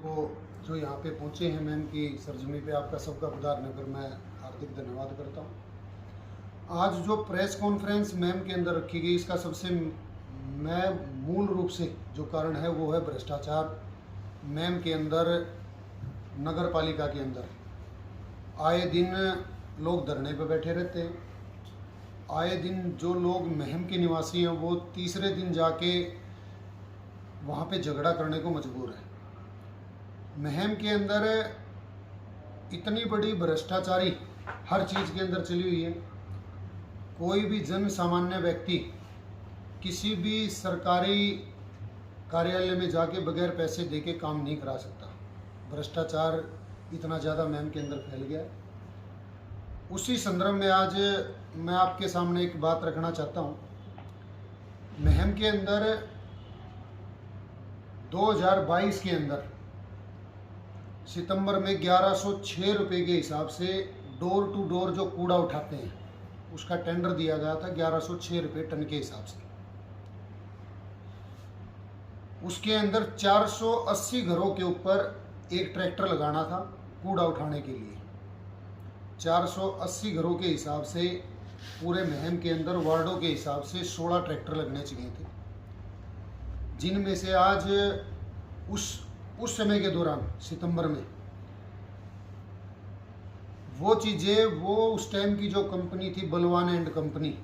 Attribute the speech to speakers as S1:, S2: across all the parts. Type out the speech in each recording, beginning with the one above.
S1: को जो यहाँ पे पहुँचे हैं मैम की सरजमी पे, आपका सबका खुदार नगर मैं हार्दिक धन्यवाद करता हूँ। आज जो प्रेस कॉन्फ्रेंस मैम के अंदर रखी गई, इसका सबसे मैं मूल रूप से जो कारण है वो है भ्रष्टाचार। मैम के अंदर, नगर पालिका के अंदर आए दिन लोग धरने पर बैठे रहते हैं। आए दिन जो लोग महम के निवासी हैं वो तीसरे दिन जाके वहाँ पे झगड़ा करने को मजबूर है। महम के अंदर इतनी बड़ी भ्रष्टाचारी हर चीज़ के अंदर चली हुई है। कोई भी जन सामान्य व्यक्ति किसी भी सरकारी कार्यालय में जाके बगैर पैसे देके काम नहीं करा सकता। भ्रष्टाचार इतना ज़्यादा महम के अंदर फैल गया है। उसी संदर्भ में आज मैं आपके सामने एक बात रखना चाहता हूँ। महम के अंदर 2022 के अंदर सितंबर में 1106 रुपये के हिसाब से डोर टू डोर जो कूड़ा उठाते हैं उसका टेंडर दिया गया था 1106 रुपये टन के हिसाब से। उसके अंदर 480 घरों के ऊपर एक ट्रैक्टर लगाना था कूड़ा उठाने के लिए। 480 घरों के हिसाब से पूरे महम के अंदर वार्डों के हिसाब से 16 ट्रैक्टर लगने चाहिए थे, जिनमें से आज उस समय के दौरान सितंबर में वो चीज़ें, वो उस टाइम की जो कंपनी थी बलवान एंड कंपनी,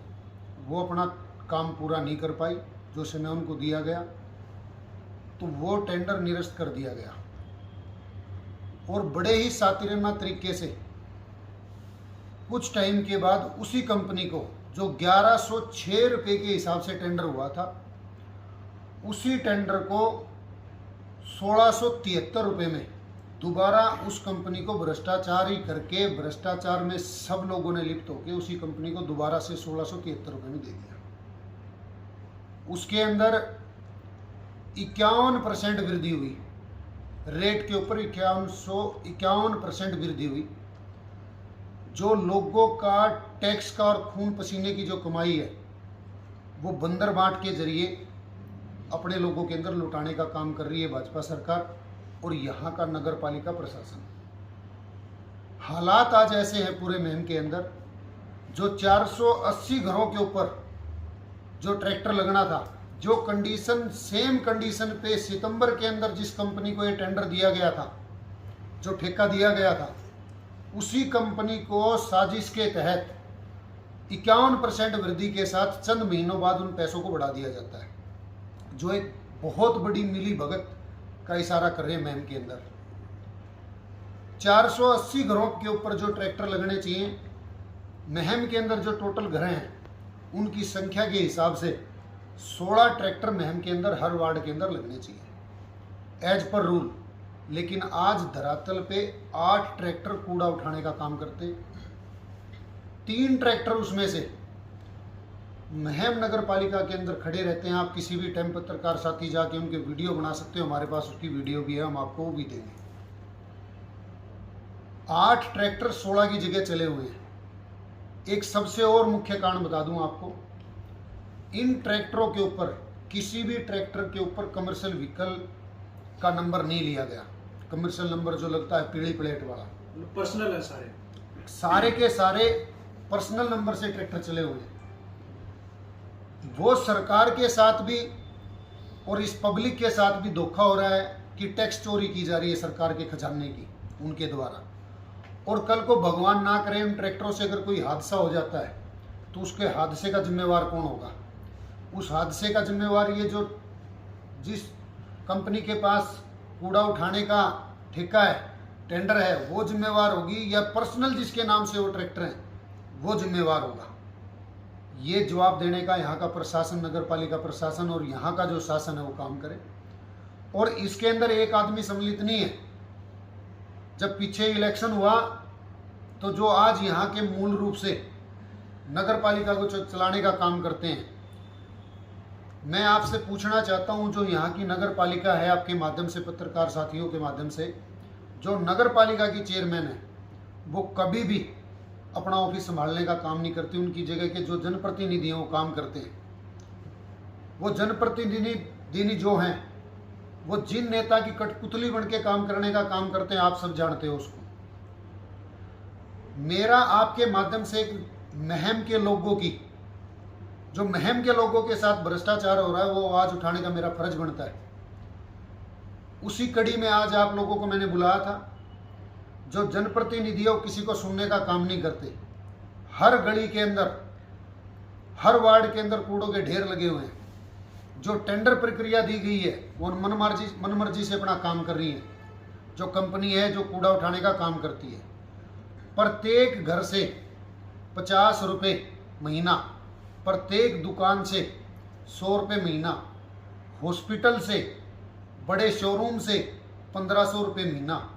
S1: वो अपना काम पूरा नहीं कर पाई जो समय उनको दिया गया, तो वो टेंडर निरस्त कर दिया गया। और बड़े ही शातिराना तरीके से कुछ टाइम के बाद उसी कंपनी को जो 1106 रुपये के हिसाब से टेंडर हुआ था, उसी टेंडर को 1673 रुपये में दोबारा उस कंपनी को भ्रष्टाचार ही करके, भ्रष्टाचार में सब लोगों ने लिप्त होकर उसी कंपनी को दोबारा से 1673 रुपये में दे दिया। उसके अंदर 51% वृद्धि हुई, रेट के ऊपर 51% वृद्धि हुई। जो लोगों का टैक्स का और खून पसीने की जो कमाई है वो बंदर बाट के जरिए अपने लोगों के अंदर लुटाने का काम कर रही है भाजपा सरकार और यहाँ का नगर पालिका प्रशासन। हालात आज ऐसे हैं पूरे महम के अंदर, जो 480 घरों के ऊपर जो ट्रैक्टर लगना था, जो कंडीशन सेम कंडीशन पे सितंबर के अंदर जिस कंपनी को ये टेंडर दिया गया था, जो ठेका दिया गया था, उसी कंपनी को साजिश के तहत 51% वृद्धि के साथ चंद महीनों बाद उन पैसों को बढ़ा दिया जाता है, जो एक बहुत बड़ी मिली भगत का इशारा कर रहे हैं महम के अंदर। 480 घरों के ऊपर जो ट्रैक्टर लगने चाहिए, महम के अंदर जो टोटल घर हैं उनकी संख्या के हिसाब से 16 ट्रैक्टर महम के अंदर हर वार्ड के अंदर लगने चाहिए एज पर रूल। लेकिन आज धरातल पे 8 ट्रैक्टर कूड़ा उठाने का काम करते, 3 ट्रैक्टर उसमें से महम नगर पालिका के अंदर खड़े रहते हैं। आप किसी भी टाइम पत्रकार साथी जाके उनके वीडियो बना सकते हो, हमारे पास उसकी वीडियो भी है, हम आपको वो भी देंगे। 8 ट्रैक्टर 16 की जगह चले हुए हैं। एक सबसे और मुख्य कारण बता दूं आपको, इन ट्रैक्टरों के ऊपर, किसी भी ट्रैक्टर के ऊपर कमर्शियल व्हीकल का नंबर नहीं लिया गया। कमर्शियल नंबर जो लगता है पीली प्लेट वाला,
S2: पर्सनल है,
S1: सारे के सारे पर्सनल नंबर से ट्रैक्टर चले हुए हैं। वो सरकार के साथ भी और इस पब्लिक के साथ भी धोखा हो रहा है कि टैक्स चोरी की जा रही है सरकार के खजाने की उनके द्वारा। और कल को भगवान ना करे इन ट्रैक्टरों से अगर कोई हादसा हो जाता है तो उसके हादसे का जिम्मेवार कौन होगा? उस हादसे का जिम्मेवार ये जो जिस कंपनी के पास कूड़ा उठाने का ठेका है, टेंडर है, वो जिम्मेवार होगी, या पर्सनल जिसके नाम से वो ट्रैक्टर हैं वो जिम्मेवार होगा? ये जवाब देने का यहाँ का प्रशासन, नगर पालिका प्रशासन और यहाँ का जो शासन है वो काम करे। और इसके अंदर एक आदमी सम्मिलित नहीं है। जब पीछे इलेक्शन हुआ तो जो आज यहाँ के मूल रूप से नगर पालिका को चलाने का काम करते हैं, मैं आपसे पूछना चाहता हूं, जो यहाँ की नगर पालिका है, आपके माध्यम से, पत्रकार साथियों के माध्यम से, जो नगर पालिका की चेयरमैन है वो कभी भी अपना ऑफिस संभालने का काम नहीं करती। उनकी जगह के जो जनप्रतिनिधि हैं वो काम करते हैं। वो जनप्रतिनिधि जो हैं वो जिन नेता की कठपुतली बन के काम करने का काम करते हैं, आप सब जानते हो उसको। मेरा आपके माध्यम से एक महम के लोगों की, जो महम के लोगों के साथ भ्रष्टाचार हो रहा है, वो आवाज उठाने का मेरा फर्ज बनता है। उसी कड़ी में आज आप लोगों को मैंने बुलाया था। जो जनप्रतिनिधि हो, किसी को सुनने का काम नहीं करते। हर गली के अंदर, हर वार्ड के अंदर कूड़ों के ढेर लगे हुए हैं। जो टेंडर प्रक्रिया दी गई है, वो मनमर्जी से अपना काम कर रही है। जो कंपनी है जो कूड़ा उठाने का काम करती है, प्रत्येक घर से 50 रुपये महीना, प्रत्येक दुकान से 100 रुपये महीना, हॉस्पिटल से, बड़े शोरूम से 1500 रुपये महीना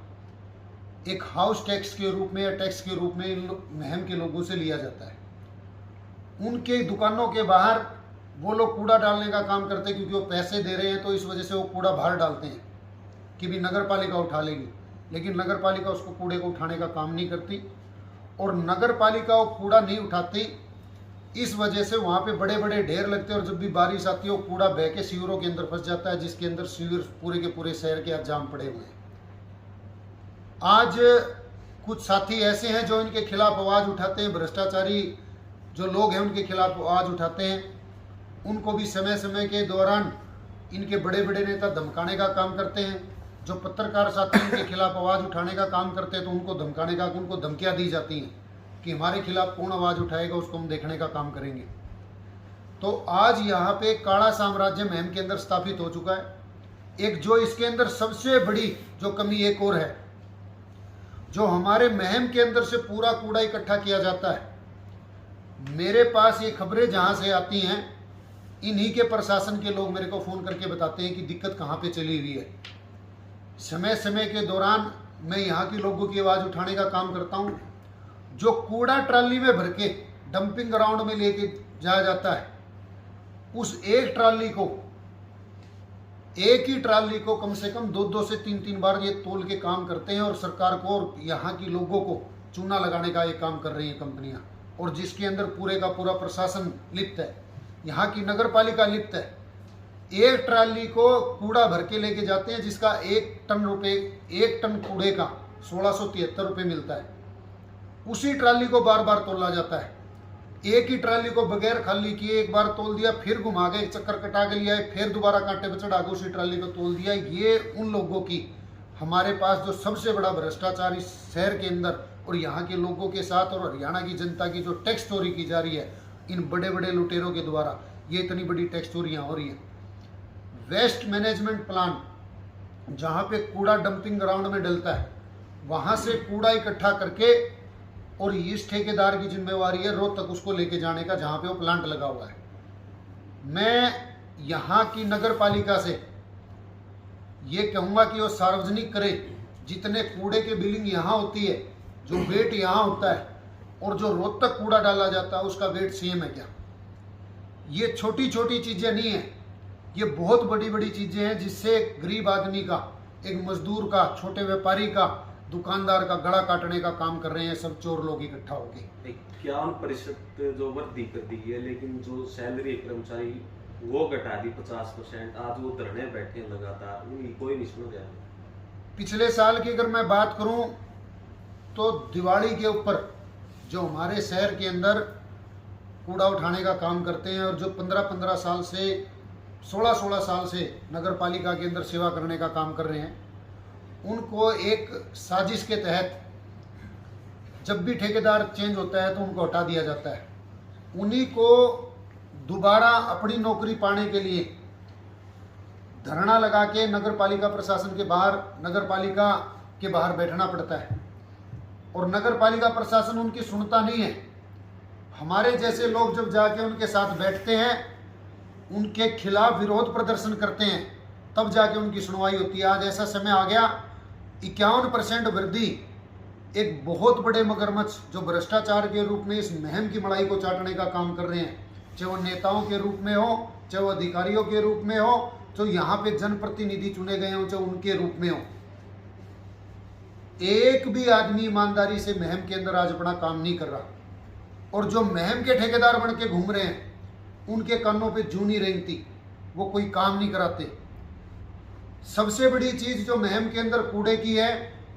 S1: एक हाउस टैक्स के रूप में या टैक्स के रूप में इन महम के लोगों से लिया जाता है। उनके दुकानों के बाहर वो लोग कूड़ा डालने का काम करते हैं, क्योंकि वो पैसे दे रहे हैं, तो इस वजह से वो कूड़ा बाहर डालते हैं कि भी नगर पालिका उठा लेगी। लेकिन नगर पालिका उसको कूड़े को उठाने का काम नहीं करती, और नगर पालिका वो कूड़ा नहीं उठाती। इस वजह से वहाँ पे बड़े बड़े ढेर लगते हैं, और जब भी बारिश आती है वो कूड़ा बह के सीवरों के अंदर फंस जाता है, जिसके अंदर सीवर पूरे के पूरे शहर के आज जाम पड़े हुए हैं। आज कुछ साथी ऐसे हैं जो इनके खिलाफ आवाज़ उठाते हैं, भ्रष्टाचारी जो लोग हैं उनके खिलाफ आवाज़ उठाते हैं। उनको भी समय समय के दौरान इनके बड़े बड़े नेता धमकाने का काम करते हैं। जो पत्रकार साथी इनके खिलाफ आवाज़ उठाने का काम करते हैं, तो उनको धमकाने का, उनको धमकियाँ दी जाती हैं कि हमारे खिलाफ कौन आवाज़ उठाएगा, उसको हम देखने का काम करेंगे। तो आज यहाँ पे काला साम्राज्य महम के अंदर स्थापित हो चुका है। एक जो इसके अंदर सबसे बड़ी जो कमी एक और है, जो हमारे महम के अंदर से पूरा कूड़ा इकट्ठा किया जाता है। मेरे पास ये खबरें जहाँ से आती हैं, इन्हीं के प्रशासन के लोग मेरे को फ़ोन करके बताते हैं कि दिक्कत कहाँ पे चली हुई है। समय समय के दौरान मैं यहाँ के लोगों की आवाज़ उठाने का काम करता हूँ। जो कूड़ा ट्राली में भर के डंपिंग ग्राउंड में लेके जाया जाता है, उस एक ही ट्राली को कम से कम 2 से 3 बार ये तोल के काम करते हैं, और सरकार को और यहाँ की लोगों को चूना लगाने का ये काम कर रही हैं कंपनियाँ, और जिसके अंदर पूरे का पूरा प्रशासन लिप्त है, यहाँ की नगर पालिका लिप्त है। एक ट्राली को कूड़ा भर के लेके जाते हैं, जिसका 1 टन कूड़े का 1673 रुपये मिलता है। उसी ट्राली को बार बार तोला जाता है। एक ही ट्राली को बगैर खाली किए एक बार तोल दिया, फिर घुमा के एक चक्कर कटा के लिया, फिर दोबारा कांटे पे चढ़ा के उसी ट्राली को तोल दिया। ये उन लोगों की, हमारे पास जो सबसे बड़ा भ्रष्टाचार इस शहर के अंदर और यहाँ के लोगों के साथ और हरियाणा की जनता की जो टैक्स चोरी की जा रही है इन बड़े बड़े लुटेरों के द्वारा, ये इतनी बड़ी टैक्स चोरियाँ हो रही है। वेस्ट मैनेजमेंट प्लान, जहाँ पे कूड़ा डंपिंग ग्राउंड में डलता है, वहाँ से कूड़ा इकट्ठा करके, और इस ठेकेदार की जिम्मेवारी है रोज तक उसको लेके जाने का, जहाँ पे वो प्लांट लगा हुआ है। मैं यहाँ की नगर पालिका से ये कहूँगा कि वो सार्वजनिक करे, जितने कूड़े के बिलिंग यहाँ होती है, जो वेट यहाँ होता है, और जो रोज तक कूड़ा डाला जाता है उसका वेट सेम है क्या। ये छोटी छोटी चीज़ें नहीं है, ये बहुत बड़ी बड़ी चीज़ें हैं, जिससे गरीब आदमी का, एक मजदूर का, छोटे व्यापारी का, दुकानदार का गला काटने का काम कर रहे हैं सब चोर लोग इकट्ठा होके।
S2: 51% जो वृद्धि कर दी है, लेकिन जो सैलरी कर्मचारी वो घटा दी 50%। आज वो धरने बैठे लगातार, कोई नहीं सुन रहा।
S1: पिछले साल की अगर मैं बात करूं तो दिवाली के ऊपर जो हमारे शहर के अंदर कूड़ा उठाने का काम करते हैं, और जो 15-15 साल से 16-16 साल से नगर पालिका के अंदर सेवा करने का काम कर रहे हैं, उनको एक साजिश के तहत जब भी ठेकेदार चेंज होता है तो उनको हटा दिया जाता है। उन्हीं को दोबारा अपनी नौकरी पाने के लिए धरना लगा के नगर पालिका प्रशासन के बाहर, नगर पालिका के बाहर बैठना पड़ता है, और नगर पालिका प्रशासन उनकी सुनता नहीं है। हमारे जैसे लोग जब जाके उनके साथ बैठते हैं, उनके खिलाफ विरोध प्रदर्शन करते हैं, तब जाके उनकी सुनवाई होती है। आज ऐसा समय आ गया, 51% वृद्धि, एक बहुत बड़े मगरमच्छ जो भ्रष्टाचार के रूप में इस महम की मलाई को चाटने का काम कर रहे हैं, चाहे वो नेताओं के रूप में हो, चाहे वो अधिकारियों के रूप में हो, तो यहाँ पे जनप्रतिनिधि चुने गए हों, चाहे उनके रूप में हो। एक भी आदमी ईमानदारी से महम के अंदर आज अपना काम नहीं कर रहा, और जो महम के ठेकेदार बन के घूम रहे हैं, उनके कानों पे जूं नहीं रेंगती, वो कोई काम नहीं कराते। सबसे बड़ी चीज जो महम के अंदर कूड़े की है,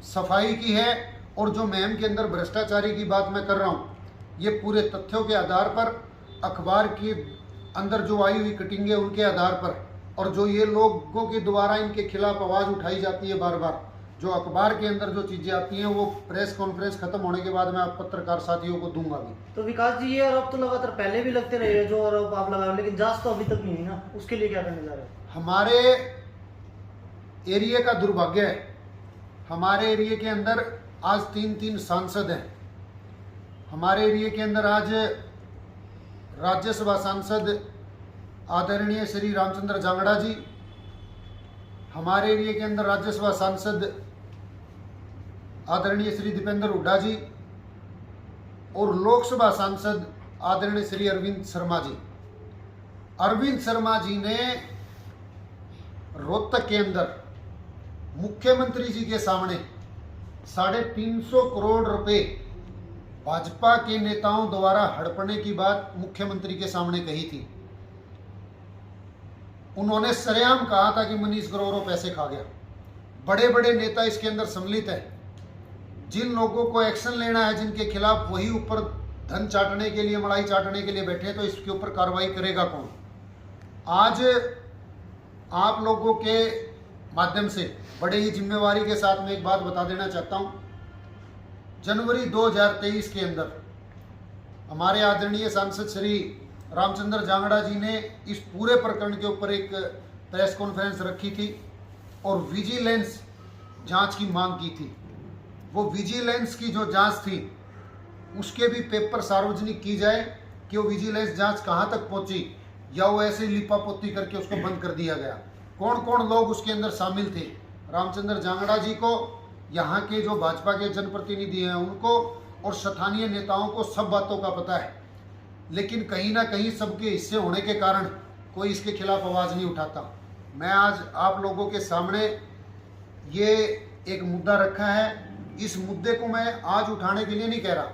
S1: सफाई की है, और जो महम के अंदर भ्रष्टाचारी की बात मैं कर रहा हूँ, ये पूरे तथ्यों के आधार पर, अखबार के अंदर जो आई हुई कटिंग है उनके आधार पर, और जो ये लोगों के द्वारा इनके खिलाफ आवाज़ उठाई जाती है बार बार, जो अखबार के अंदर जो चीज़ें आती हैं वो प्रेस कॉन्फ्रेंस खत्म होने के बाद मैं आप पत्रकार साथियों को दूंगा भी।
S3: तो विकास जी, ये आरोप तो लगातार पहले भी लगते रहे हैं, जो आरोप आप लगा रहे हो, लेकिन जांच तो अभी तक नहीं हुई ना, उसके लिए क्या करने जा रहे हो?
S1: हमारे एरिया का दुर्भाग्य है, हमारे एरिया के अंदर आज 3 सांसद हैं। हमारे एरिया के अंदर आज राज्यसभा सांसद आदरणीय श्री रामचंद्र जांगड़ा जी, हमारे एरिया के अंदर राज्यसभा सांसद आदरणीय श्री दीपेंद्र हुड्डा जी, और लोकसभा सांसद आदरणीय श्री अरविंद शर्मा जी। अरविंद शर्मा जी ने रोहतक के अंदर मुख्यमंत्री जी के सामने 350 करोड़ रुपए भाजपा के नेताओं द्वारा हड़पने की बात मुख्यमंत्री के सामने कही थी। उन्होंने सरेआम कहा था कि मनीष ग्रोवर पैसे खा गया। बड़े बड़े नेता इसके अंदर सम्मिलित है। जिन लोगों को एक्शन लेना है, जिनके खिलाफ, वही ऊपर धन चाटने के लिए, मलाई चाटने के लिए बैठे, तो इसके ऊपर कार्रवाई करेगा कौन? आज आप लोगों के माध्यम से बड़े ही जिम्मेवारी के साथ मैं एक बात बता देना चाहता हूं। जनवरी 2023 के अंदर हमारे आदरणीय सांसद श्री रामचंद्र जांगड़ा जी ने इस पूरे प्रकरण के ऊपर एक प्रेस कॉन्फ्रेंस रखी थी और विजिलेंस जांच की मांग की थी। वो विजिलेंस की जो जांच थी उसके भी पेपर सार्वजनिक की जाए कि वो विजिलेंस जांच कहां तक पहुंची, या वो ऐसे लिपापोती करके उसको बंद कर दिया गया। कौन कौन लोग उसके अंदर शामिल थे? रामचंद्र जांगड़ा जी को, यहाँ के जो भाजपा के जनप्रतिनिधि हैं उनको, और स्थानीय नेताओं को सब बातों का पता है। लेकिन कहीं ना कहीं सबके हिस्से होने के कारण कोई इसके खिलाफ आवाज़ नहीं उठाता। मैं आज आप लोगों के सामने ये एक मुद्दा रखा है। इस मुद्दे को मैं आज उठाने के लिए नहीं कह रहा।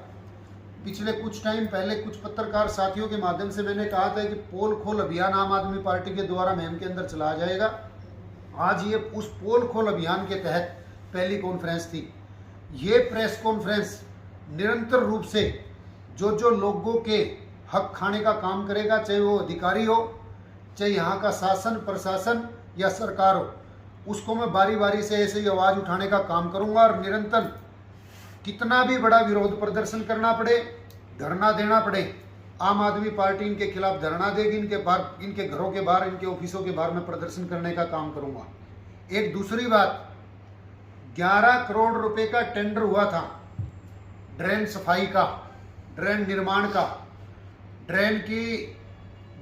S1: पिछले कुछ टाइम पहले कुछ पत्रकार साथियों के माध्यम से मैंने कहा था कि पोल खोल अभियान आम आदमी पार्टी के द्वारा महम के अंदर चलाया जाएगा। आज ये उस पोल खोल अभियान के तहत पहली कॉन्फ्रेंस थी। ये प्रेस कॉन्फ्रेंस निरंतर रूप से जो जो लोगों के हक खाने का काम करेगा, चाहे वो अधिकारी हो, चाहे यहाँ का शासन प्रशासन या सरकार हो, उसको मैं बारी बारी से ऐसे ही आवाज़ उठाने का काम करूँगा। और निरंतर कितना भी बड़ा विरोध प्रदर्शन करना पड़े, धरना देना पड़े, आम आदमी पार्टी इनके खिलाफ धरना देगी। इनके घरों के बाहर, इनके ऑफिसों के बाहर मैं प्रदर्शन करने का काम करूँगा। एक दूसरी बात, 11 करोड़ रुपए का टेंडर हुआ था ड्रेन सफाई का, ड्रेन निर्माण का, ड्रेन की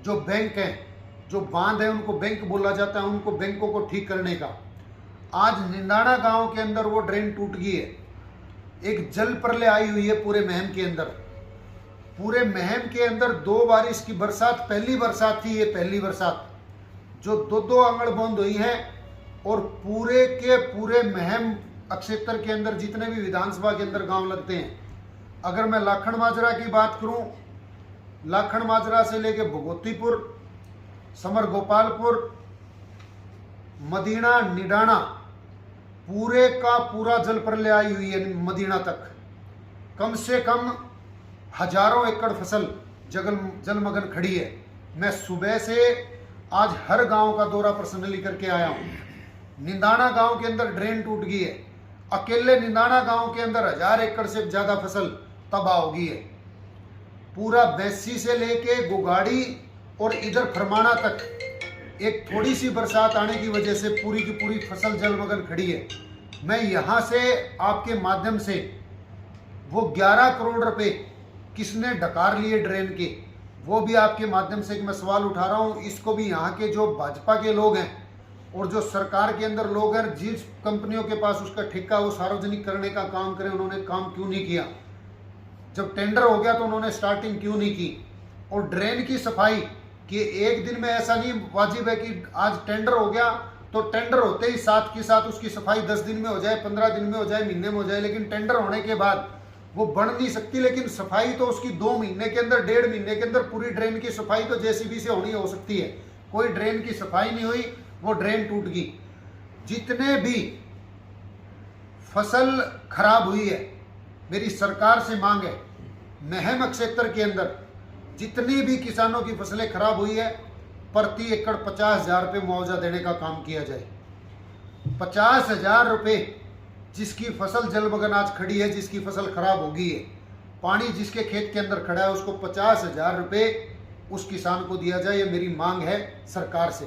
S1: जो बैंक है, जो बांध है, उनको बैंक बोला जाता है, उनको बैंकों को ठीक करने का। आज निंदाना गांव के अंदर वो ड्रेन टूट गई है। एक जल प्रलय आई हुई है पूरे महम के अंदर। पूरे महम के अंदर 2 बारिश की बरसात, पहली बरसात थी ये, पहली बरसात जो 2 आंगड़ बूंद हुई है। और पूरे के पूरे महम क्षेत्र के अंदर जितने भी विधानसभा के अंदर गांव लगते हैं, अगर मैं लाखन माजरा की बात करूं, लाखन माजरा से लेके भगोतीपुर, समर गोपालपुर, मदीना, निडाना, पूरे का पूरा जल प्रलय आई हुई है। मदीना तक कम से कम हजारों एकड़ फसल जलमग्न खड़ी है। मैं सुबह से आज हर गांव का दौरा पर्सनली करके आया हूं। निंदाना गांव के अंदर ड्रेन टूट गई है। अकेले निंदाना गांव के अंदर 1000 एकड़ से ज्यादा फसल तबाह हो गई है। पूरा बैसी से लेके गुगाड़ी और इधर फरमाना तक एक थोड़ी सी बरसात आने की वजह से पूरी की पूरी फसल जलमग्न खड़ी है। मैं यहाँ से आपके माध्यम से वो 11 करोड़ रुपए किसने डकार लिए ड्रेन के, वो भी आपके माध्यम से मैं सवाल उठा रहा हूँ। इसको भी यहाँ के जो भाजपा के लोग हैं और जो सरकार के अंदर लोग हैं, जिस कंपनियों के पास उसका ठेका, वो सार्वजनिक करने का काम करें। उन्होंने काम क्यों नहीं किया? जब टेंडर हो गया तो उन्होंने स्टार्टिंग क्यों नहीं की? और ड्रेन की सफाई कि एक दिन में ऐसा नहीं वाजिब है कि आज टेंडर हो गया तो टेंडर होते ही साथ के साथ उसकी सफाई 10 दिन में हो जाए, 15 दिन में हो जाए, महीने में हो जाए। लेकिन टेंडर होने के बाद वो बन नहीं सकती। लेकिन सफाई तो उसकी 2 महीने के अंदर, 1.5 महीने के अंदर पूरी ड्रेन की सफाई तो जेसीबी से होनी हो सकती है। कोई ड्रेन की सफाई नहीं हुई, वो ड्रेन टूट गई। जितने भी फसल खराब हुई है, मेरी सरकार से मांग है, महम क्षेत्र के अंदर जितनी भी किसानों की फसलें खराब हुई है, प्रति एकड़ 50,000 रुपये मुआवजा देने का काम किया जाए। 50,000 रुपये जिसकी फसल जलमग्न आज खड़ी है, जिसकी फसल खराब हो गई है, पानी जिसके खेत के अंदर खड़ा है, उसको 50,000 रुपये उस किसान को दिया जाए। ये मेरी मांग है सरकार से।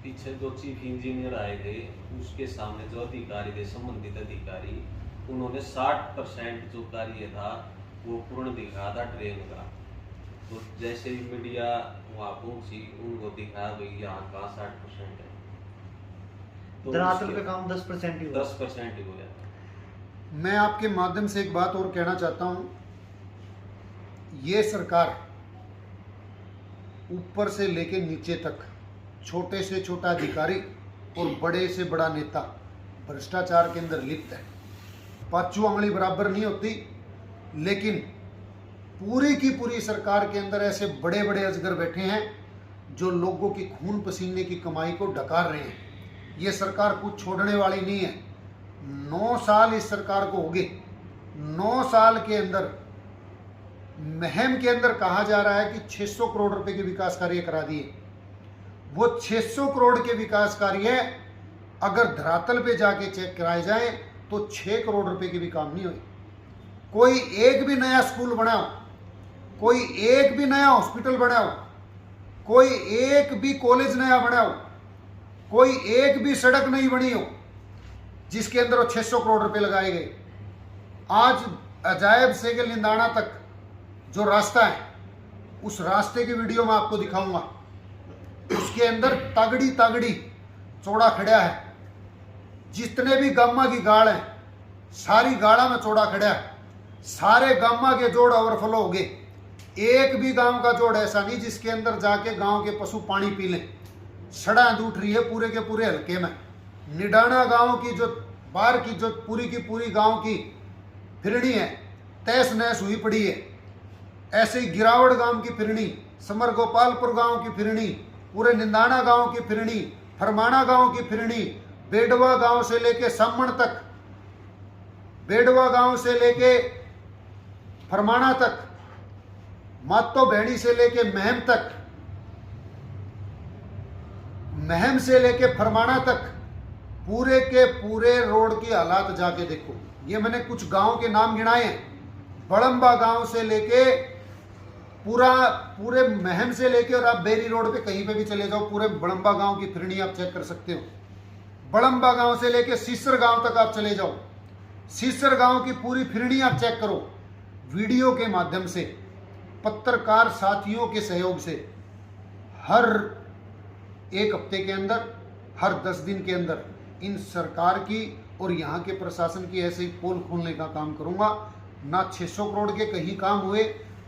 S2: पीछे जो चीफ इंजीनियर आए थे, उसके सामने जो अधिकारी थे, संबंधित अधिकारी, उन्होंने 60% जो कार्य था वो पूर्ण दिखा था ट्रेन का। तो जैसे ही मीडिया वहाँ पहुंची, उनको दिखाया भाई यहाँ का 60% है, तो
S3: धरातल पे काम 10% ही हुआ।
S2: 10% ही हो जाता।
S1: मैं आपके माध्यम से एक बात और कहना चाहता हूँ, ये सरकार ऊपर से लेके नीचे तक, छोटे से छोटा अधिकारी और बड़े से बड़ा नेता भ्रष्टाचार के अंदर लिप्त है। पांचों उंगली बराबर नहीं होती, लेकिन पूरी की पूरी सरकार के अंदर ऐसे बड़े बड़े अजगर बैठे हैं जो लोगों की खून पसीने की कमाई को ढकार रहे हैं। ये सरकार कुछ छोड़ने वाली नहीं है। 9 साल इस सरकार को हो गए। 9 साल के अंदर महम के अंदर कहा जा रहा है कि 600 करोड़ रुपए के विकास कार्य करा दिए। वो 600 करोड़ के विकास कार्य अगर धरातल पे जाके चेक कराए जाए तो 6 करोड़ रुपए के भी काम नहीं हुए। कोई एक भी नया स्कूल बनाओ, कोई एक भी नया हॉस्पिटल बनाओ, कोई एक भी कॉलेज नया बनाओ, कोई एक भी सड़क नहीं बनी हो जिसके अंदर वो 600 करोड़ रुपए लगाए गए। आज अजायब से के लिंदाना तक जो रास्ता है, उस रास्ते की वीडियो मैं आपको दिखाऊंगा। उसके अंदर तगड़ी तगड़ी चौड़ा खड़ा है। जितने भी गामा की गाड़ है, सारी गाड़ा में चौड़ा खड़ा है। सारे गामा के जोड़ ओवरफ्लो हो गए। एक भी गांव का जोड़ ऐसा नहीं जिसके अंदर जाके गांव के पशु पानी पी लें। सड़क उठ रही है पूरे के पूरे हल्के में। निडाना गांव की जो बाहर की जो पूरी की पूरी गांव की फिरनी है, तहस नहस हुई पड़ी है। ऐसे ही गिरावड़ गांव की फिरनी, समर गोपालपुर गांव की फिरनी, पूरे निंदाना गांव की फिरनी, फरमाना गांव की फिरनी, बेडवा गांव से लेके सम्मण तक, बेडवा गांव से लेके फरमाना तक, मातो भेड़ी से लेके महम तक, महम से लेके फरमाना तक, पूरे के पूरे रोड की हालात जाके देखो। ये मैंने कुछ गांव के नाम गिनाए हैं। बड़म्बा गांव से लेके पूरे महम से लेके, और आप बेरी रोड पे कहीं पे भी चले जाओ, पूरे बड़म्बा गांव की फिरनी आप चेक कर सकते हो। बड़म्बा गांव से लेके सीसर गांव तक आप चले जाओ, सीसर गांव की पूरी फिरनी आप चेक करो। वीडियो के माध्यम से, पत्रकार साथियों के सहयोग से, हर एक हफ्ते के अंदर, हर 10 दिन के अंदर इन सरकार की और यहाँ के प्रशासन की ऐसे ही पोल खोलने का काम करूँगा। ना 600 करोड़ के कहीं काम हुए,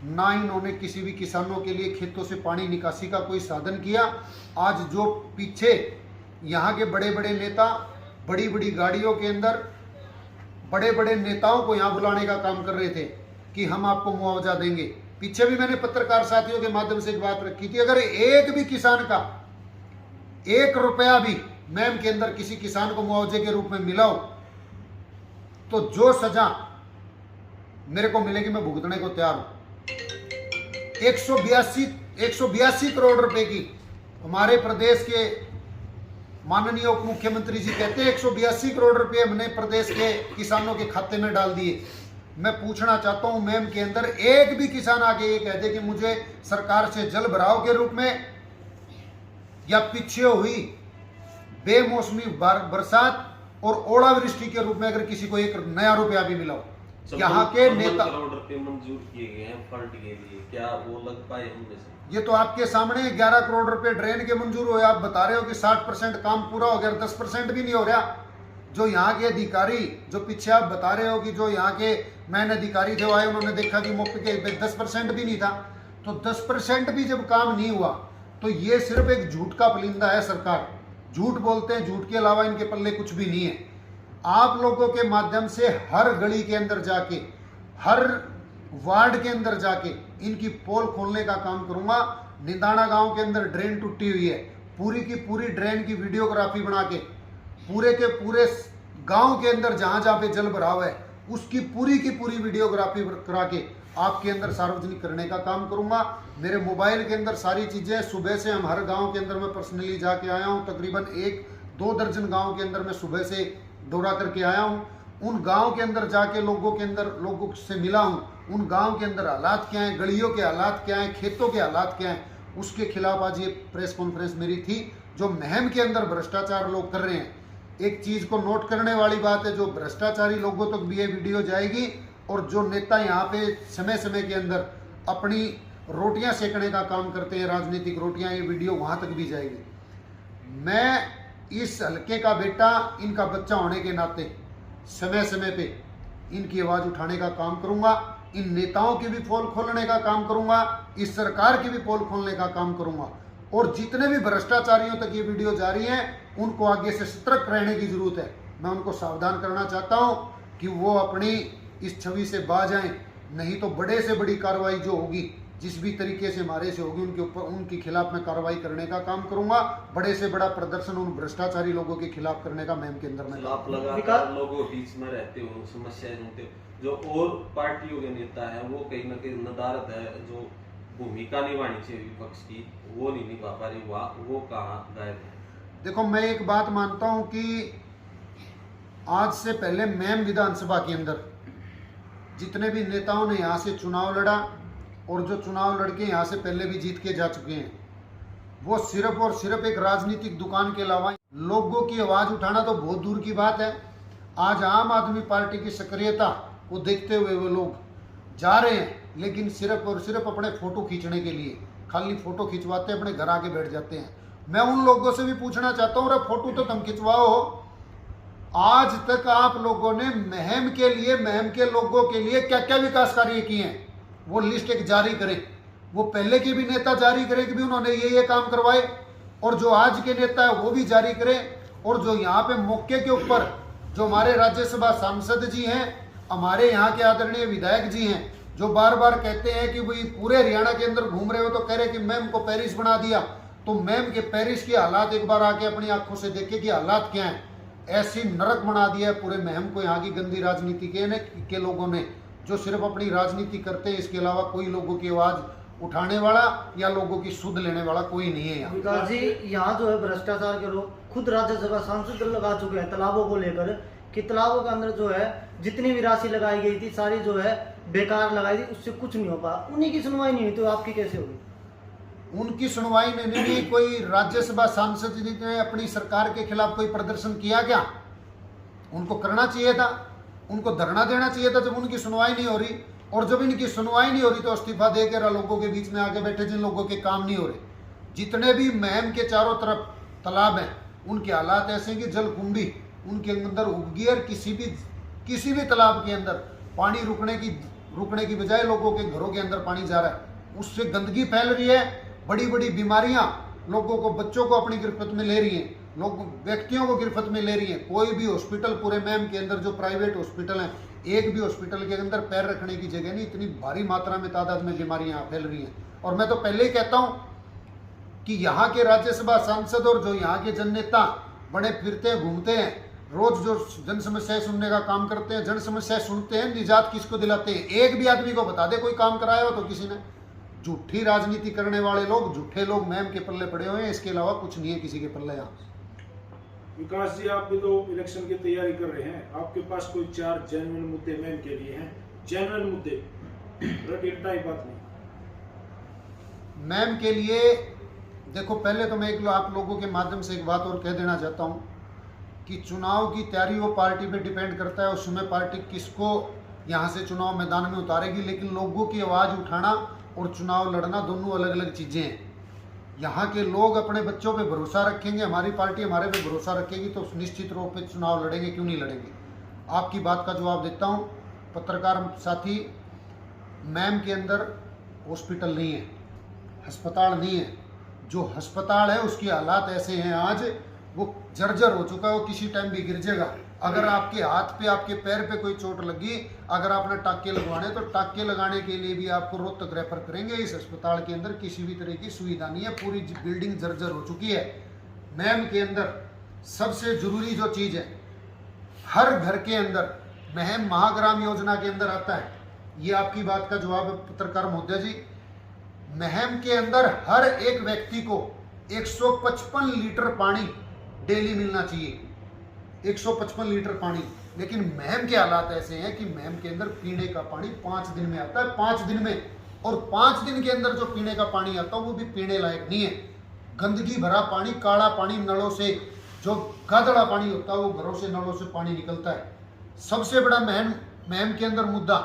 S1: ना इन्होंने किसी भी किसानों के लिए खेतों से पानी निकासी का कोई साधन किया। आज जो पीछे यहाँ के बड़े बड़े नेता बड़ी बड़ी गाड़ियों के अंदर बड़े बड़े नेताओं को यहाँ बुलाने का काम कर रहे थे कि हम आपको मुआवजा देंगे। पीछे भी मैंने पत्रकार साथियों के माध्यम से एक बात रखी थी, अगर एक भी किसान का 1 रुपया भी मैम के अंदर किसी किसान को मुआवजे के रूप में मिला हो तो जो सजा मेरे को मिलेगी मैं भुगतने को तैयार हूं। 182 करोड़ रुपए की हमारे प्रदेश के माननीय उप मुख्यमंत्री जी कहते हैं 182 करोड़ रुपए हमने प्रदेश के किसानों के खाते में डाल दिए। मैं पूछना चाहता हूं मैम के अंदर एक भी किसान आके ये कह दे कि मुझे सरकार से जल भराव के रूप में या पीछे हुई बेमौसमी बरसात और ओलावृष्टि के रूप में अगर किसी को 1 नया रुपया भी मिला हो। यहाँ के नेता
S2: करोड़ रुपए मंजूर किए गए हैं फंड के लिए, क्या वो लग पाए हमने से?
S1: ये तो आपके सामने 11 करोड़ रुपए ड्रेन के मंजूर हुए। आप बता रहे हो कि 60% काम पूरा हो गया, 10% भी नहीं हो रहा। जो यहाँ के अधिकारी, जो पीछे आप बता रहे हो कि जो यहाँ के मैन अधिकारी जो आए उन्होंने देखा कि मौके के 10% भी नहीं था, तो 10% भी जब काम नहीं हुआ तो ये सिर्फ एक झूठ का पलिंदा है। सरकार झूठ बोलते हैं, झूठ के अलावा इनके पल्ले कुछ भी नहीं है। आप लोगों के माध्यम से हर गली के अंदर जाके, हर वार्ड के अंदर जाके इनकी पोल खोलने का काम करूंगा। निंदाना गांव के अंदर ड्रेन टूटी हुई है, पूरी की पूरी ड्रेन की वीडियोग्राफी बना के पूरे के पूरे गांव के अंदर जहां जहां पे जल भराव है उसकी पूरी की पूरी वीडियोग्राफी करा के आपके अंदर सार्वजनिक करने का काम करूंगा। मेरे मोबाइल के अंदर सारी चीजें, सुबह से हम हर गांव के अंदर मैं पर्सनली जाके आया हूं, तकरीबन 1-2 दर्जन गांव के अंदर मैं सुबह से दौरा करके आया हूं। उन गांव के अंदर जाके लोगों से मिला हूं, उन गांव के अंदर हालात क्या हैं, गलियों के हालात क्या हैं, खेतों के हालात क्या हैं, उसके खिलाफ आज ये प्रेस कॉन्फ्रेंस मेरी थी। जो महम के अंदर भ्रष्टाचार लोग कर रहे हैं, एक चीज को नोट करने वाली बात है, जो भ्रष्टाचारी लोगों तक भी ये वीडियो जाएगी और जो नेता यहाँ पे समय समय के अंदर अपनी रोटियां सेकने का काम करते हैं, राजनीतिक रोटियां, ये वीडियो वहां तक भी जाएगी। मैं इस हल्के का बेटा, इनका बच्चा होने के नाते समय समय पे इनकी आवाज उठाने का काम करूंगा, इन नेताओं की भी पोल खोलने का काम करूंगा, इस सरकार की भी पोल खोलने का काम करूंगा। और जितने भी भ्रष्टाचारियों तक ये वीडियो जा रही है उनको आगे से सतर्क रहने की जरूरत है। मैं उनको सावधान करना चाहता हूं कि वो अपनी इस छवि से बाज आएं, नहीं तो बड़े से बड़ी कार्रवाई जो होगी, जिस भी तरीके से हमारे से होगी, उनके ऊपर, उनके खिलाफ मैं कार्रवाई करने का काम करूंगा। बड़े से बड़ा प्रदर्शन उन भ्रष्टाचारी लोगों के खिलाफ करने का महम के अंदर मैं
S2: आप लगातार लोगों के बीच में रहते हो, समस्याएं सुनते हो, जो और पार्टियों के नेता है वो कहीं ना कहीं नदारत है, जो भूमिका निभानी चाहिए विपक्ष की वो नहीं निभा पा रही, वो कहाँ गायब है?
S1: देखो, मैं एक बात मानता हूं कि आज से पहले महम विधानसभा के अंदर जितने भी नेताओं ने यहाँ से चुनाव लड़ा और जो चुनाव लड़के यहाँ से पहले भी जीत के जा चुके हैं, वो सिर्फ और सिर्फ एक राजनीतिक दुकान के अलावा लोगों की आवाज उठाना तो बहुत दूर की बात है। आज आम आदमी पार्टी की सक्रियता को देखते हुए वो लोग जा रहे हैं, लेकिन सिर्फ और सिर्फ अपने फोटो खींचने के लिए खाली फोटो खिंचवाते अपने घर आके बैठ जाते हैं। मैं उन लोगों से भी पूछना चाहता हूँ, अरे फोटो तो तुम खिंचवाओ, आज तक आप लोगों ने महम के लोगों के लिए क्या क्या विकास कार्य किए हैं, वो लिस्ट एक जारी करें। वो पहले के भी नेता जारी करें कि भी उन्होंने ये काम करवाए, और जो आज के नेता है वो भी जारी करें। और जो यहाँ पे मौके के ऊपर जो हमारे राज्यसभा सांसद जी हैं, हमारे यहाँ के आदरणीय विधायक जी हैं, जो बार बार कहते हैं कि भाई पूरे हरियाणा के अंदर घूम रहे हो तो कह रहे कि मैम को पेरिस बना दिया, तो मैम के पेरिस के हालात एक बार आके अपनी आंखों से देखे कि हालात क्या हैं। ऐसी नरक बना दिया है पूरे महम को यहाँ की गंदी राजनीति के लोगों ने, जो सिर्फ अपनी राजनीति करते हैं, इसके अलावा कोई लोगों की आवाज उठाने वाला या लोगों की सुध लेने वाला कोई नहीं है यहाँ।
S3: विकास जी, यहाँ जो है भ्रष्टाचार के लोग खुद राज्यसभा सांसद लगा चुके हैं तालाबों को लेकर, कि तालाबों के अंदर जो है जितनी भी राशि लगाई गई थी सारी जो है बेकार लगाई थी, उससे कुछ नहीं हो पाया, उन्हीं की सुनवाई नहीं हुई, तो आपकी कैसे होगी?
S1: उनकी सुनवाई में नहीं, कोई राज्यसभा सांसद जी ने अपनी सरकार के खिलाफ कोई प्रदर्शन किया क्या? उनको करना चाहिए था, उनको धरना देना चाहिए था जब उनकी सुनवाई नहीं हो रही। और जब इनकी सुनवाई नहीं हो रही तो इस्तीफा दे के लोगों के बीच में आके बैठे, जिन लोगों के काम नहीं हो रहे। जितने भी महम के चारों तरफ तालाब हैं उनके हालात ऐसे कि जलकुंभी उनके अंदर उग गई, और किसी भी तालाब के अंदर पानी रुकने की बजाय लोगों के घरों के अंदर पानी जा रहा है, उससे गंदगी फैल रही है। बड़ी बड़ी बीमारियां लोगों को, बच्चों को अपनी गिरफ्त में ले रही हैं, लोग व्यक्तियों को गिरफ्त में ले रही हैं। कोई भी हॉस्पिटल पूरे महम के अंदर जो प्राइवेट हॉस्पिटल हैं, एक भी हॉस्पिटल के अंदर पैर रखने की जगह नहीं, इतनी भारी मात्रा में तादाद में बीमारियां फैल रही हैं। और मैं तो पहले ही कहता हूं कि यहाँ के राज्यसभा सांसद और जो यहाँ के जननेता बड़े फिरते हैं, घूमते हैं, रोज जो जन समस्याएं सुनने का काम करते हैं, जन समस्याएं सुनते हैं, निजात किसको दिलाते हैं? एक भी आदमी को बता दे कोई काम कराया हो तो किसी ने। झूठी राजनीति करने वाले लोग, झूठे लोग महम के पल्ले पड़े हुए हैं, इसके अलावा कुछ नहीं है किसी के पल्ले। यहाँ
S4: विकास जी, आप भी तो इलेक्शन की तैयारी कर रहे हैं, आपके पास कोई 4 जेन्युइन मुद्दे महम के लिए हैं? जेन्युइन मुद्दे, रटीटाई बात नहीं।
S1: महम के लिए देखो, पहले तो मैं आप लोगों के माध्यम से एक बात और कह देना चाहता हूँ कि चुनाव की तैयारी वो पार्टी पे डिपेंड करता है, उस समय पार्टी किसको यहाँ से चुनाव मैदान में उतारेगी। लेकिन लोगों की आवाज़ उठाना और चुनाव लड़ना दोनों अलग अलग चीज़ें हैं। यहाँ के लोग अपने बच्चों पे भरोसा रखेंगे, हमारी पार्टी हमारे पे भरोसा रखेगी, तो निश्चित रूप से चुनाव लड़ेंगे, क्यों नहीं लड़ेंगे। आपकी बात का जवाब देता हूँ पत्रकार साथी, महम के अंदर हॉस्पिटल नहीं है, अस्पताल नहीं है। जो अस्पताल है उसके हालात ऐसे हैं आज, वो जर्जर हो चुका है, वो किसी टाइम भी गिर जाएगा। अगर आपके हाथ पे, आपके पैर पे कोई चोट लगी, अगर आपने टाँके लगवाने तो टाँके लगाने के लिए भी आपको रोहतक रेफर करेंगे। इस अस्पताल के अंदर किसी भी तरह की सुविधा नहीं है, पूरी बिल्डिंग जर्जर हो चुकी है। मैम के अंदर सबसे जरूरी जो चीज है, हर घर के अंदर महम महाग्राम योजना के अंदर आता है। ये आपकी बात का जवाब है पत्रकार महोदय जी। महम के अंदर हर एक व्यक्ति को 155 लीटर पानी डेली मिलना चाहिए, 155 लीटर पानी। लेकिन महम के हालात ऐसे हैं कि महम के अंदर पीने का पानी 5 दिन में आता है, 5 दिन में, और 5 दिन के अंदर जो पीने का पानी आता है वो भी पीने लायक नहीं है। गंदगी भरा पानी, काला पानी, नलों से जो गादड़ा पानी होता है वो घरों से नलों से पानी निकलता है। सबसे बड़ा महम के अंदर मुद्दा,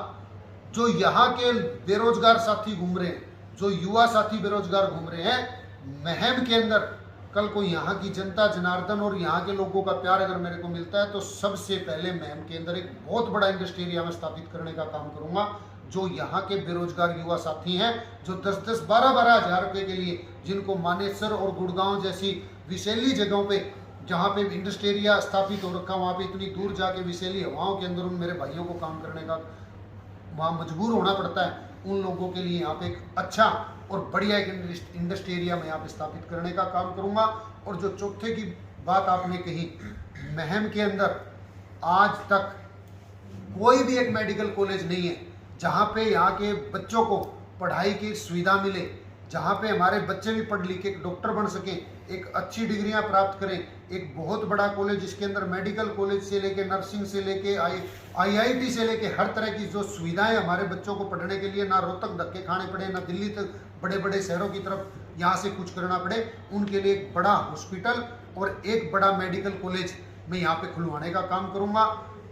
S1: जो यहाँ के बेरोजगार साथी घूम रहे हैं, जो युवा साथी बेरोजगार घूम रहे हैं महम के अंदर, कल को यहाँ की जनता जनार्दन और यहाँ के लोगों का प्यार अगर मेरे को मिलता है तो सबसे पहले महम के अंदर एक बहुत बड़ा इंडस्ट्री एरिया में स्थापित करने का काम करूंगा। जो यहाँ के बेरोजगार युवा साथी हैं, जो 10-10, 12-12 हज़ार रुपये के लिए, जिनको मानेसर और गुड़गांव जैसी विशेली जगहों पे जहाँ पे इंडस्ट्री एरिया स्थापित हो रखा, वहाँ पे इतनी दूर जाके विशेली हवाओं के अंदर उन मेरे भाइयों को काम करने का वहाँ मजबूर होना पड़ता है, उन लोगों के लिए यहाँ पे एक अच्छा और बढ़िया एक इंडस्ट्री एरिया में यहाँ पे स्थापित करने का काम करूँगा। और जो चौथे की बात आपने कही, महम के अंदर आज तक कोई भी एक मेडिकल कॉलेज नहीं है जहाँ पे यहाँ के बच्चों को पढ़ाई की सुविधा मिले, जहाँ पे हमारे बच्चे भी पढ़ लिख के एक डॉक्टर बन सकें, एक अच्छी डिग्रियां प्राप्त करें। एक बहुत बड़ा कॉलेज जिसके अंदर मेडिकल कॉलेज से लेके नर्सिंग से लेके IIT से लेके हर तरह की जो सुविधाएं हमारे बच्चों को पढ़ने के लिए, ना रोहतक धक्के खाने पड़े, ना दिल्ली तक बड़े बड़े शहरों की तरफ यहाँ से कुछ करना पड़े, उनके लिए एक बड़ा हॉस्पिटल और एक बड़ा मेडिकल कॉलेज मैं यहाँ पे खुलवाने का काम करूँगा।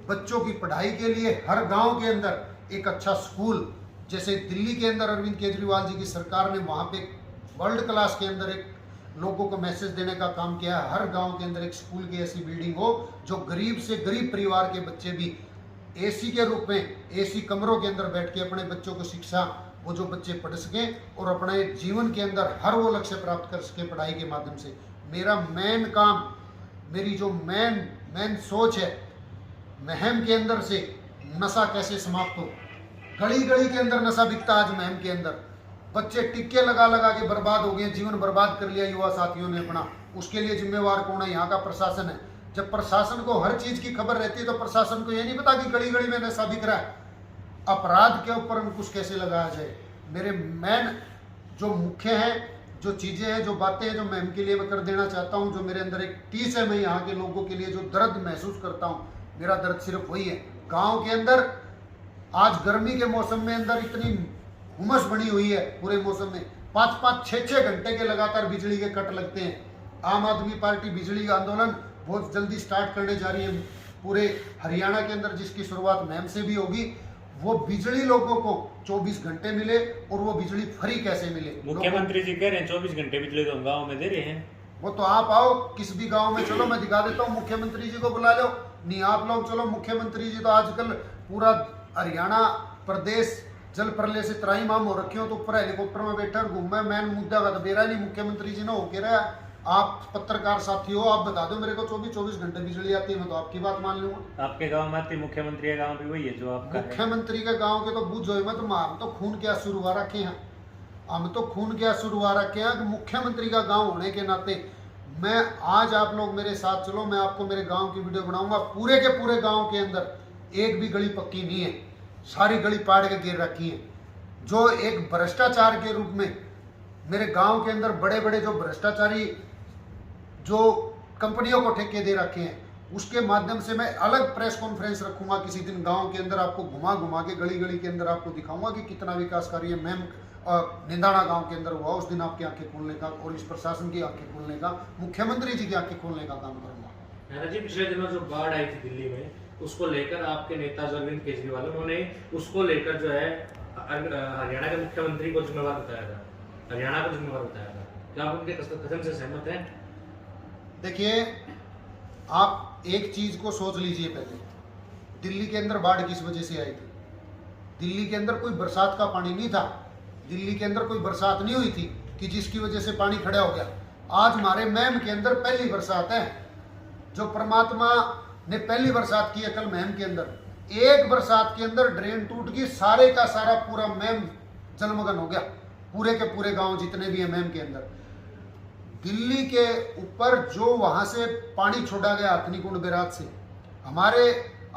S1: बच्चों की पढ़ाई के लिए हर गाँव के अंदर एक अच्छा स्कूल, जैसे दिल्ली के अंदर अरविंद केजरीवाल जी की सरकार ने वहाँ पे वर्ल्ड क्लास के अंदर एक लोगों को मैसेज देने का काम किया है, हर गांव के अंदर एक स्कूल की ऐसी बिल्डिंग हो जो गरीब से गरीब परिवार के बच्चे भी AC के रूप में, AC कमरों के अंदर बैठ के अपने बच्चों को शिक्षा, वो जो बच्चे पढ़ सकें और अपने जीवन के अंदर हर वो लक्ष्य प्राप्त कर सके पढ़ाई के माध्यम से। मेरा मेन काम, मेरी जो मेन सोच है, महम के अंदर से नशा कैसे समाप्त हो। गली गली के अंदर नशा बिकता आज महम के अंदर, बच्चे टिक्के लगा लगा के बर्बाद हो गए, जीवन बर्बाद कर लिया युवा साथियों ने अपना। उसके लिए जिम्मेवार कौन है? यहाँ का प्रशासन है। जब प्रशासन को हर चीज की खबर रहती है तो प्रशासन को ये नहीं पता कि गली गली में नशा बिक रहा है। अपराध के ऊपर अंकुश कैसे लगाया जाए। मेरे मेन जो मुख्य है, जो चीजें हैं, जो बातें हैं, जो मैं इनके लिए मैं कर देना चाहता हूँ, जो मेरे अंदर एक टीस है, मैं यहाँ के लोगों के लिए जो दर्द महसूस करता हूँ, मेरा दर्द सिर्फ वही है। गाँव के अंदर आज गर्मी के मौसम में अंदर इतनी उमस बनी हुई है, पूरे मौसम में 5-5, 6-6 घंटे के लगातार बिजली के कट लगते हैं। आम आदमी पार्टी बिजली का आंदोलन बहुत जल्दी स्टार्ट करने जा रही है पूरे हरियाणा के अंदर, जिसकी शुरुआत महम से भी होगी। वो बिजली लोगों को 24 घंटे मिले और वो बिजली फ्री कैसे मिले।
S5: मुख्यमंत्री जी कह रहे हैं 24 घंटे बिजली तो गाँव में दे रहे हैं।
S1: वो तो आप आओ किस भी गांव में, चलो मैं दिखा देता हूँ, मुख्यमंत्री जी को बुला लो। नहीं आप लोग चलो, मुख्यमंत्री जी तो आजकल पूरा हरियाणा प्रदेश जल प्रलय से त्राहीमाम हो रखे हो, तो ऊपर हेलीकॉप्टर में बैठा घूम है। मैन मुद्दा का तो बेरा नहीं मुख्यमंत्री जी ने होके रहा। आप पत्रकार साथी हो, आप बता दो मेरे को 24 घंटे बिजली आती है, मैं तो आपकी बात मान लूंगा।
S5: आपके गांव में आती, मुख्यमंत्री का गांव भी वही है जो आपका
S1: मुख्यमंत्री के गांव के तो बूझो मत, हम तो खून के आंसू रुआ रखे हैं, हम तो खून के आंसू रुआ रखे हैं कि मुख्यमंत्री का गाँव होने के नाते मैं आज आप लोग मेरे साथ चलो, मैं आपको मेरे गाँव की वीडियो बनाऊंगा। पूरे के पूरे गाँव के अंदर एक भी गली पक्की नहीं है, सारी गली पाड़ के गिर रखी है। जो एक भ्रष्टाचार के रूप में मेरे गांव के अंदर बड़े बड़े जो भ्रष्टाचारी जो कंपनियों को ठेके दे रखे हैं, उसके माध्यम से मैं अलग प्रेस कॉन्फ्रेंस रखूंगा किसी दिन गांव के अंदर, आपको घुमा घुमा के गली गली के अंदर आपको दिखाऊंगा कि कितना विकास कार्य मैम निंदाना गांव के अंदर हुआ। उस दिन आपकी आंखें खोलने का और इस प्रशासन की आंखें खोलने का, मुख्यमंत्री जी की आंखें खोलने का काम करूंगा।
S6: जी पिछले दिनों जो बाढ़ आई थी दिल्ली में, उसको लेकर आपके नेता जो अरविंद केजरीवाल, उन्होंने उसको लेकर जो है हरियाणा के मुख्यमंत्री को जिम्मेवार बताया था, हरियाणा को जिम्मेवार बताया था। क्या आप उनके कथन से सहमत हैं?
S1: देखिए, आप एक चीज को सोच लीजिए पहले, दिल्ली के अंदर बाढ़ किस वजह से आई थी? दिल्ली के अंदर कोई बरसात का पानी नहीं था, दिल्ली के अंदर कोई बरसात नहीं हुई थी कि जिसकी वजह से पानी खड़ा हो गया। आज हमारे महम के अंदर पहली बरसात है, जो परमात्मा ने पहली बरसात की है कल महम के अंदर। एक बरसात के अंदर ड्रेन टूट गई, सारे का सारा पूरा महम जलमग्न हो गया, पूरे के पूरे गांव जितने भी है महम के अंदर। दिल्ली के ऊपर जो वहां से पानी छोड़ा गया हथनीकुंड बैराज से, हमारे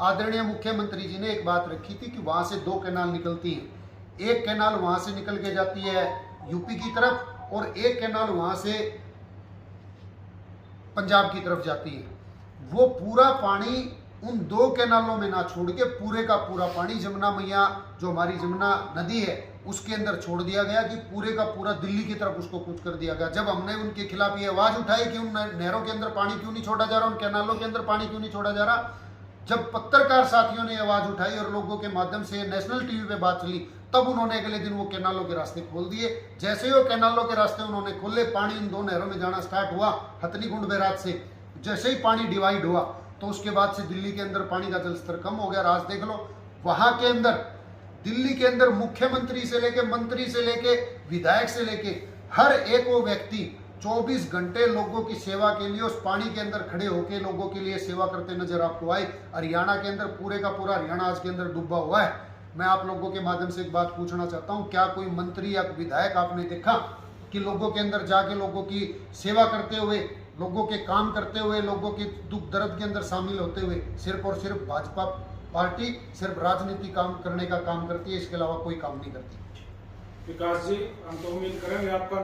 S1: आदरणीय मुख्यमंत्री जी ने एक बात रखी थी कि वहां से 2 कैनाल निकलती हैं। एक कैनाल वहां से निकल के जाती है यूपी की तरफ और एक कैनाल वहां से पंजाब की तरफ जाती है। वो पूरा पानी उन 2 कैनालों में ना छोड़ के पूरे का पूरा पानी जमुना मैया, जो हमारी जमुना नदी है, उसके अंदर छोड़ दिया गया कि पूरे का पूरा दिल्ली की तरफ उसको कूच कर दिया गया। जब हमने उनके खिलाफ ये आवाज उठाई कि उन नहरों के अंदर पानी क्यों नहीं छोड़ा जा रहा, उन कैनालों के अंदर पानी क्यों नहीं छोड़ा जा रहा, जब पत्रकार साथियों ने आवाज उठाई और लोगों के माध्यम से नेशनल टीवी पे बात चली, तब उन्होंने अगले दिन वो कैनालों के रास्ते खोल दिए। जैसे ही वो कैनालों के रास्ते उन्होंने खोले, पानी इन 2 नहरों में जाना स्टार्ट हुआ हथनीकुंड बैराज से। जैसे ही पानी डिवाइड हुआ तो उसके बाद से दिल्ली के अंदर पानी का जलस्तर कम हो गया। आज देख लो वहां के अंदर, दिल्ली के अंदर मुख्यमंत्री से लेके, मंत्री से लेके, विधायक से लेके हर एक वो व्यक्ति 24 घंटे लोगों की सेवा के लिए उस पानी के अंदर खड़े होकर लोगों के लिए सेवा करते नजर आपको आए। हरियाणा के अंदर पूरे का पूरा हरियाणा आज के अंदर डूबा हुआ है। मैं आप लोगों के माध्यम से एक बात पूछना चाहता हूं, क्या कोई मंत्री या विधायक आपने देखा कि लोगों के अंदर जाके लोगों की सेवा करते हुए, लोगों के काम करते हुए, लोगों के दुख दर्द के अंदर शामिल होते हुए? सिर्फ और सिर्फ भाजपा पार्टी सिर्फ राजनीति काम करने का काम करती है, इसके अलावा कोई काम नहीं करती।
S4: विकास जी, हम तो उम्मीद करेंगे आपका